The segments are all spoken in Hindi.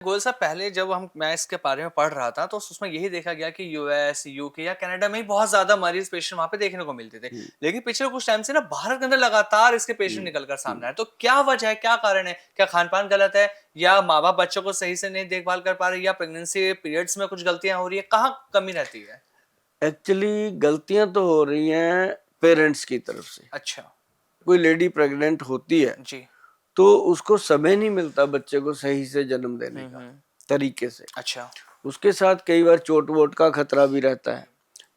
गोयल साहब, पहले जब मैं इसके बारे में पढ़ रहा था तो उसमें यही देखा गया कि यूएस, यूके या कनाडा में ही बहुत ज्यादा मरीज पेशेंट वहां पे देखने को मिलते थे। हुँ, लेकिन पिछले कुछ टाइम से ना भारत के अंदर लगातार इसके पेशेंट हुँ, निकल कर हुँ। सामने आए। तो क्या वजह है, क्या कारण है? क्या खान पान गलत है, या माँ बाप बच्चों को सही से नहीं देखभाल कर पा रहे, या प्रेगनेंसी पीरियड्स में कुछ गलतियां हो रही है? कहाँ कमी रहती है? एक्चुअली गलतियाँ तो हो रही हैं पेरेंट्स की तरफ से। अच्छा। कोई लेडी प्रेग्नेंट होती है, जी। तो उसको समय नहीं मिलता बच्चे को सही से जन्म देने का, हम्म। तरीके से। अच्छा। उसके साथ कई बार चोट-वोट का खतरा भी रहता है।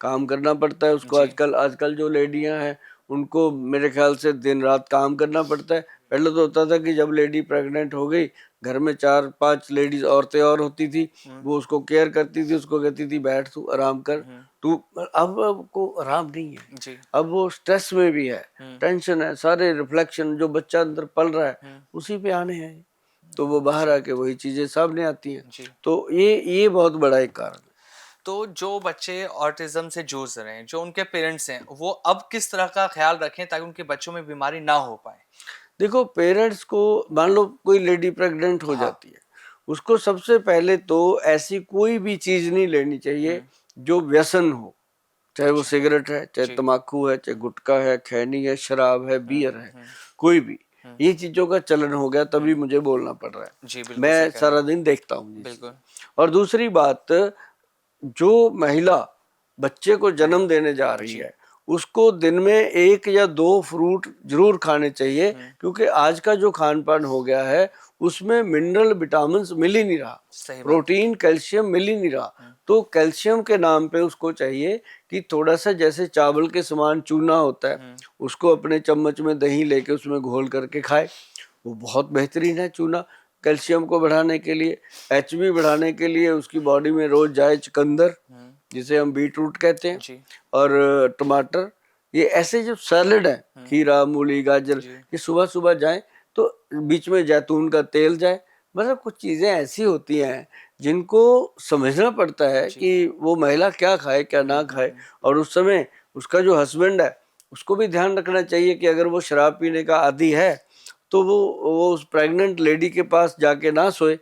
काम करना पड़ता है उसको। जी। आजकल आजकल जो लेडियाँ हैं, उनको मेरे ख़्याल से दिन-रात काम करना पड़ता है। पहले तो होता था कि जब लेडी प्रेग्नेंट हो गई, घर में 4-5 लेडीज़ औरतें और होती थी, हम्म। वो उसको केयर करती थी, उसको कहती थी बैठ तू आराम कर, हम्म। तू। अब को आराम नहीं है। जी। अब वो स्ट्रेस में भी है, हम्म। टेंशन है, सारे रिफ्लेक्शन जो बच्चा अंदर पल रहा है, हम्म। उसी पे आने हैं। तो वो बाहर जी। आके वही चीज़ें सामने आती हैं। जी। तो ये बहुत बड़ा एक कारण है। तो जो बच्चे ऑटिज्म से जूझ रहे हैं, जो उनके पेरेंट्स हैं, वो अब किस तरह का ख्याल रखें ताकि उनके बच्चों में बीमारी ना हो पाए? देखो, पेरेंट्स को मान लो कोई लेडी प्रेग्नेंट हो हाँ। जाती है, उसको सबसे पहले तो ऐसी कोई भी चीज़ नहीं लेनी चाहिए हुँ। जो व्यसन हो। चाहे वो अच्छा। सिगरेट है, चाहे जी। तम्बाकू है, चाहे गुटखा है, खैनी है, शराब है, हुँ, बियर है, हुँ, कोई भी। हुँ, ये चीज़ों का चलन हो गया हुँ। तभी मुझे बोलना पड़ रहा है। जी, बिल्कुल सही मैं कह रहे हैं सारा आप। दिन देखता हूँ ये चीज़ें। बिल्कुल। और दूसरी बात, जो महिला बच्चे को जन्म देने जा रही जी। है, उसको दिन में 1 या 2 फ्रूट ज़रूर खाने चाहिए, हुँ। क्योंकि आज का जो खान-पान हो गया है, उसमें मिनरल, विटामिन्स मिल ही नहीं रहा। सही बात है। प्रोटीन, कैल्शियम मिल ही नहीं रहा। हुँ, तो कैल्शियम के नाम पे उसको चाहिए कि थोड़ा-सा जैसे चावल के समान चूना होता है, हुँ, उसको अपने चम्मच में दही लेके उसमें घोल करके खाए। वो बहुत बेहतरीन है चूना, कैल्शियम को बढ़ाने के लिए, एचबी बढ़ाने के लिए उसकी बॉडी में रोज़ जाए चुकंदर, हुँ। जिसे हम बीटरूट कहते हैं, जी। और टमाटर। ये ऐसे जो सैलेड है, हुँ। खीरा, मूली, गाजर, जी। ये सुबह-सुबह जाएँ, तो बीच में जैतून का तेल जाए। मतलब कुछ चीज़ें ऐसी होती हैं, जिनको समझना पड़ता है जी। कि वो महिला क्या खाए, क्या हुँ, ना हुँ, खाए। हुँ। और उस समय उसका जो हस्बैंड है, उसको भी ध्यान रखना चाहिए कि अगर वो शराब पीने का आदी है, तो वो उस प्रेग्नेंट लेडी के पास जाके ना सोए,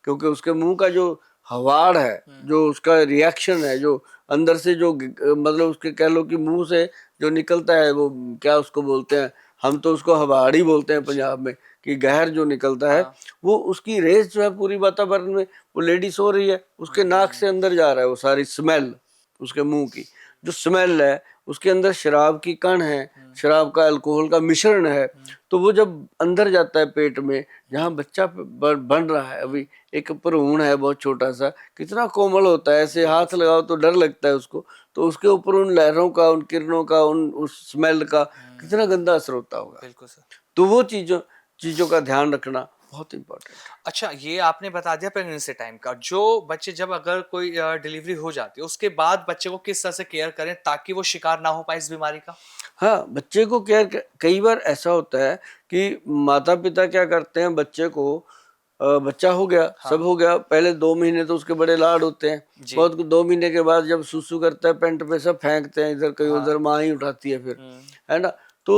क्योंकि उसके मुँह का जो हवाड़ है, हुँ। जो उसका रिएक्शन है, जो अंदर से जो मतलब उसके कह लो कि मुँह से जो निकलता है, वो क्या उसको बोलते हैं, हम तो उसको हवाड़ ही बोलते हैं जी। पंजाब में, कि ज़हर जो निकलता है, हाँ। वो उसकी रेज़ जो है पूरी वातावरण में, वो लेडी सो रही है, उसके नाक हुँ, से अंदर जा रहा है वो सारी स्मेल, उसके मुँह की। जो स्मेल है, उसके अंदर शराब की कण है, हुँ, शराब का, अल्कोहल का मिश्रण है, हुँ, तो वो जब अंदर जाता है पेट में, हुँ, जहाँ बच्चा बन रहा है, हुँ। अभी एक भ्रूण है बहुत छोटा-सा, कितना कोमल होता है, ऐसे बिल्कुल हाथ सही। लगाओ तो डर लगता है उसको, तो उसके ऊपर उन लहरों का, उन किरणों का, उस स्मेल का कितना हुँ, गंदा असर होता होगा। बिल्कुल सही। तो वो चीज़ों चीज़ों का ध्यान रखना बहुत इम्पोर्टेंट है। अच्छा, ये आपने बता दिया प्रेगनेंसी टाइम का। जो बच्चे जब अगर कोई डिलीवरी हो जाती है, उसके बाद बच्चे को किस तरह से केयर करें ताकि वो शिकार ना हो पाए इस बीमारी का? हाँ, बच्चे को केयर क कई बार ऐसा होता है कि माता-पिता क्या करते हैं, बच्चे को बच्चा हो गया, सब हाँ। हो गया, पहले 2 महीने तो उसके बड़े लाड होते हैं। जी। बहुत 2 महीने के बाद जब सुसु करता है पैंट पे, सब फेंकते हैं इधर कहीं हाँ। उधर, माँ ही उठाती है फिर, हुँ, है ना? तो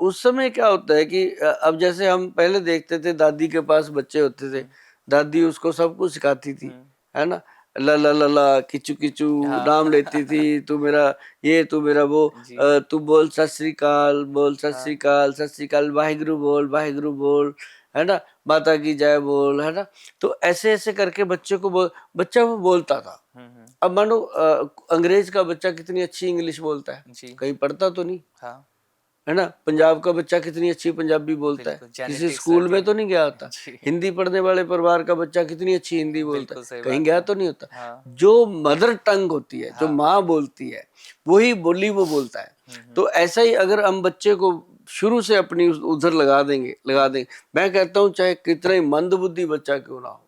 उस समय क्या होता है कि अब जैसे हम पहले देखते थे दादी के पास बच्चे होते थे, हुँ, दादी उसको सब कुछ सिखाती थी, हुँ। है ना? ला ला ला ला, किचू किचू हाँ। नाम लेती थी, तू मेरा ये, तू मेरा वो, जी। तू बोल सत श्री अकाल, बोल सत श्री हाँ। अकाल, सत श्री अकाल, वाहिगुरु बोल, है ना? माता की जय बोल, है ना? तो ऐसे-ऐसे करके बच्चे को बच्चा वो बोलता था। हुँ, हुँ। अब मानो अंग्रेज का बच्चा कितनी अच्छी इंग्लिश बोलता है, जी। कहीं पढ़ता तो नहीं, हाँ। है ना? पंजाब का बच्चा कितनी अच्छी पंजाबी बोलता है, बिल्कुल, किसी जेनेटिक्स स्कूल रहती में है। तो नहीं गया होता। जी। हिंदी पढ़ने वाले परिवार का बच्चा कितनी अच्छी हिंदी बोलता है, बिल्कुल सही कहीं बात गया है। तो नहीं होता। हाँ। जो मदर टंग होती है, जो हाँ। माँ बोलती है, वही बोली वो बोलता है। हुँ, हुँ, तो ऐसा ही अगर हम बच्चे को शुरू से अपनी उधर लगा हुँ। देंगे, मैं कहता हूँ चाहे कितना ही मंदबुद्धि बच्चा क्यों ना हो,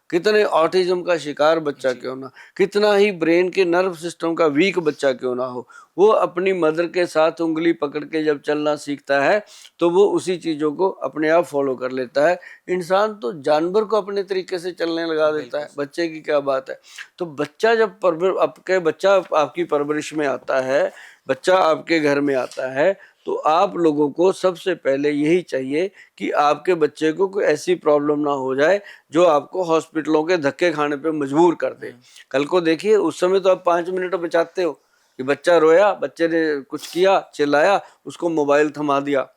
कितने ऑटिज्म का शिकार बच्चा जी। क्यों ना, कितना ही ब्रेन के नर्व सिस्टम का वीक बच्चा क्यों ना हो, वो अपनी मदर के साथ उंगली पकड़ के जब चलना सीखता है, तो वो उसी चीज़ों को अपने आप फॉलो कर लेता है। इंसान तो जानवर को अपने तरीके से चलने लगा देता बिल्कुल है, सही। बच्चे की क्या बात है। तो बच्चा जब आपके बच्चा आपकी परवरिश में आता है, बच्चा आपके घर में आता है, तो आप लोगों को सबसे पहले यही चाहिए कि आपके बच्चे को कोई ऐसी प्रॉब्लम ना हो जाए जो आपको हॉस्पिटलों के धक्के खाने पे मजबूर कर दे। कल को देखिए, उस समय तो आप 5 मिनट बचाते हो कि बच्चा रोया, बच्चे ने कुछ किया, चिल्लाया, उसको मोबाइल थमा दिया,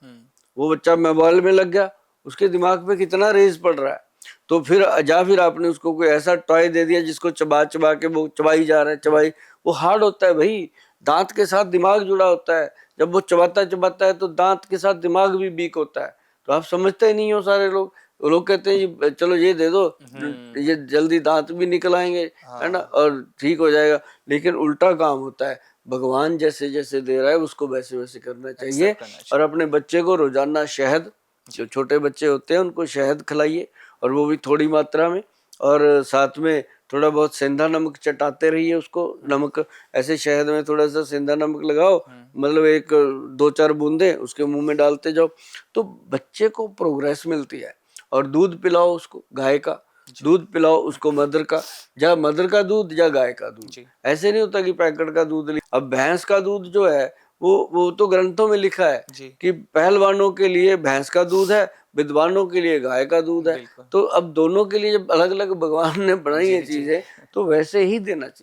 वो बच्चा मोबाइल में लग गया, उसके दिमाग पे कितना रेज पड़ रहा है। तो फिर फिर आपने उसको कोई ऐसा टॉय दे दिया जिसको चबा चबा के वो चबाई जा रहा है, चबाई, वो हार्ड होता है भाई, दांत के साथ दिमाग जुड़ा होता है, जब वो चबाता चबाता है तो दांत के साथ दिमाग भी वीक होता है। तो आप समझते ही नहीं हो सारे लोग, वो लोग कहते हैं ये चलो ये दे दो, ये जल्दी दांत भी निकल आएंगे, है ना, और ठीक हो जाएगा। लेकिन उल्टा काम होता है, भगवान जैसे जैसे दे रहा है उसको वैसे वैसे करना चाहिए। एक्सेप्ट करना और चाहिए। अपने बच्चे को रोजाना शहद, जो छोटे बच्चे होते हैं उनको शहद खिलाइए, और वो भी थोड़ी मात्रा में, और साथ में थोड़ा बहुत सेंधा नमक चटाते रहिए उसको। नमक ऐसे शहद में थोड़ा सा सेंधा नमक लगाओ, मतलब एक 2-4 बूंदे उसके मुंह में डालते जाओ, तो बच्चे को प्रोग्रेस मिलती है। और दूध पिलाओ उसको, गाय का दूध पिलाओ उसको, मदर का, या मदर का दूध या गाय का दूध। जी। ऐसे नहीं होता कि पैकेट का दूध अब भैंस का दूध जो है वो तो ग्रंथों में लिखा है जी। कि पहलवानों के लिए भैंस का दूध है, विद्वानों के लिए गाय का दूध है। बिल्कुल। तो अब दोनों के लिए जब अलग अलग भगवान ने बनाई जी, है जी। चीजें, तो वैसे ही देना चाहिए।